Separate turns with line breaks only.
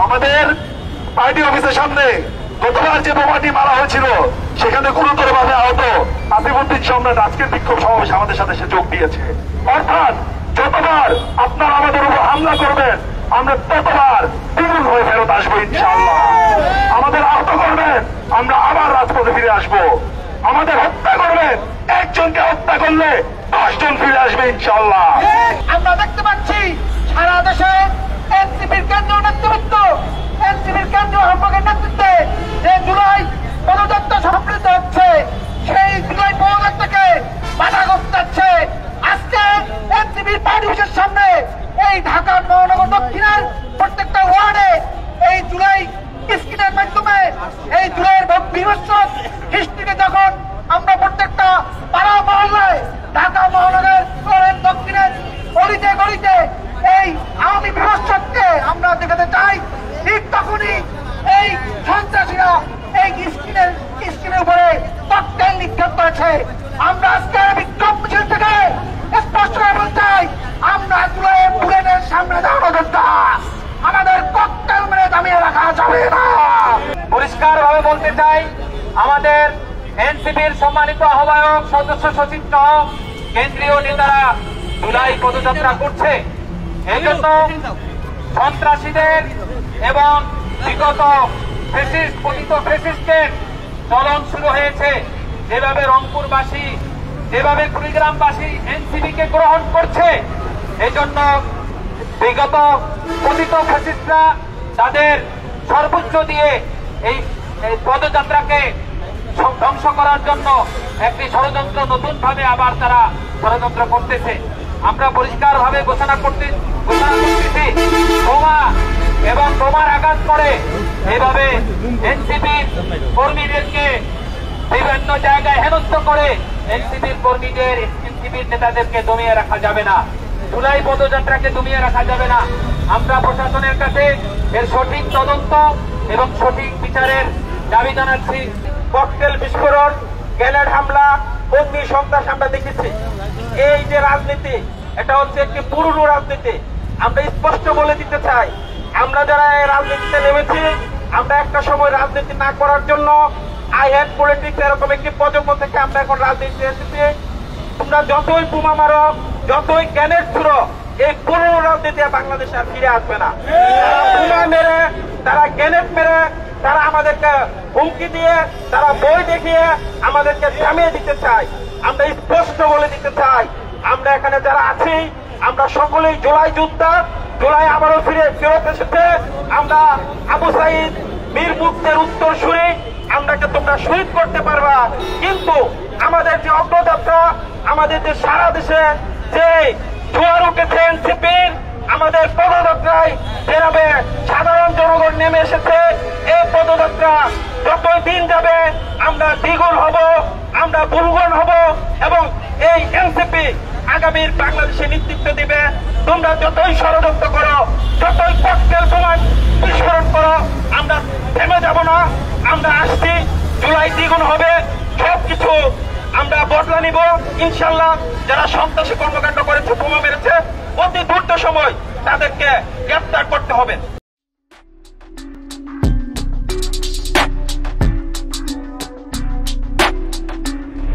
আমাদের পার্টি অফিসের সামনে গতবার যে বোমাটি মারা হয়েছিল সেখানে গুরুতরভাবে আহত আসিফউদ্দিন সম্রাট আজকের বিক্ষোভ সমাবেশে আমাদের সাথে সে যোগ দিয়েছে। অর্থাৎ যতবার আপনারা আমাদের উপর হামলা করবেন আমরা ততবার দ্বিগুণ হয়ে ফেরত আসবো ইনশাআল্লাহ। আমাদের আহত করবেন আমরা আবার রাজপথে ফিরে আসবো। আমাদের হত্যা করবেন, একজনকে হত্যা করলে 10 জন ফিরে আসবে ইনশাআল্লাহ।
আমরা দেখতে পাচ্ছি সারা দেশে এনসিপির কেন্দ্রীয় নেতৃত্ব, এনসিপির কেন্দ্রীয় আহ্বায়কের নেতৃত্বে যে জুলাই পদযাত্রা সংগঠিত হচ্ছে, সেই জুলাই পদযাত্রাকে বাধাগ্রস্ত হচ্ছে। আজকে এনসিপির পার্টি অফিসের সামনে এই ঢাকা মহানগর দক্ষিণের প্রত্যেকটা ওয়ার্ডে এই জুলাই স্কিমের মাধ্যমে এই জুলাইয়ের বিভৎস হিস্ট্রিকে যখন আমরা প্রত্যেকটা পাড়া মহল্লায় ঢাকা মহানগরের দক্ষিণের গলিতে গলিতে এই আওয়ামী বিভৎসকে আমরা দেখাতে চাই, ঠিক তখনই এই সন্ত্রাসীরা এই স্কিমের উপরে ককটেল নিক্ষেপ করেছে। আমরা আজকে বিক্ষোভ মিছিল থেকে স্পষ্ট করে বলতে চাই, আমরা জুলাইয়ের বুলেটের সামনে দাঁড়ানো যোদ্ধা, আমাদের ককটেল মেরে দামিয়ে রাখা যাবে না।
পরিষ্কার ভাবে বলতে চাই, আমাদের এনসিপির সম্মানিত আহ্বায়ক, সদস্য সচিব সহ কেন্দ্রীয় নেতারা জুলাই পদযাত্রা করছে। এই জন্য সন্ত্রাসীদের এবং বিগত পতিত ফ্যাসিস্টের চলন শুরু হয়েছে। যেভাবে রংপুরবাসী, যেভাবে কুড়িগ্রামবাসী এনসিপিকে গ্রহণ করছে, এই জন্য বিগত পতিত ফ্যাসিস্টরা তাদের সর্বোচ্চ দিয়ে এই পদযাত্রাকে ধ্বংস করার জন্য একটি ষড়যন্ত্র নতুন ভাবে আবার তারা ষড়যন্ত্র করতেছে। আমরা পরিষ্কার ভাবে ঘোষণা করতেছি, বোমা এবং বোমার আঘাত করে এইভাবে এনসিপির কর্মীদেরকে বিভিন্ন জায়গায় হেনস্থ করে এনসিপির কর্মীদের, এনসিপির নেতাদেরকে দমিয়ে রাখা যাবে না। জুলাই পদযাত্রাকে দমিয়ে রাখা যাবে না। আমরা প্রশাসনের কাছে এর সঠিক তদন্ত এবং সঠিক বিচারের দাবি জানাচ্ছি।
ককটেল বিস্ফোরণ, গ্রেনেড হামলা, অগ্নি সন্ত্রাস আমরা দেখেছি। এই যে রাজনীতি, এটা হচ্ছে একটি পুরনো রাজনীতি। আমরা স্পষ্ট বলে দিতে চাই, আমরা যারা এই রাজনীতিতে নেমেছি, আমরা একটা সময় রাজনীতি না করার জন্য আই হ্যাড পলিটিক্স এরকম একটি প্রজন্ম থেকে আমরা এখন রাজনীতিতে এসেছি। তোমরা যতই বোমা মারো, যতই গ্রেনেড ছুড়ো, এই পুরনো রাজনীতি বাংলাদেশে আর ফিরে আসবে না। বোমা মেরে, তারা গ্রেনেড মেরে, তারা আমাদেরকে হুমকি দিয়ে, তারা বই দেখিয়ে আমাদেরকে থামিয়ে দিতে চায়। আমরা স্পষ্ট বলে দিতে চাই, আমরা এখানে যারা আছি, আমরা সকলেই জুলাই যোদ্ধা। জুলাই আবারও ফেরত এসেছে। আমরা আবু সাইদ বীর মুক্তির উত্তরসূরি, আমরাকে তোমরা শহীদ করতে পারবা, কিন্তু আমাদের যে অগ্রযাত্রা, আমাদের যে সারা দেশে যে জোয়ার উঠেছে এনসিপির, আমাদের পদযাত্রায় যেভাবে সাধারণ জনগণ নেমে এসেছে, এই পদযাত্রা যতই দিন যাবে আমরা দ্বিগুণ হব, আমরা বহুগুণ হব, এবং এই এনসিপি আগামীর বাংলাদেশে নেতৃত্ব দিবে। তোমরা যতই ষড়যন্ত্র করো, যতই ককটেল বোমা বিস্ফোরণ করো, আমরা থেমে যাব না। আমরা আসছি, জুলাই দ্বিগুণ হবে, সবকিছু আমরা বদলা নিব ইনশাল্লাহ। যারা সন্ত্রাসী কর্মকাণ্ড করেছে, বোমা মেরেছে, অতি দ্রুত সময় তাদেরকে গ্রেফতার করতে হবে।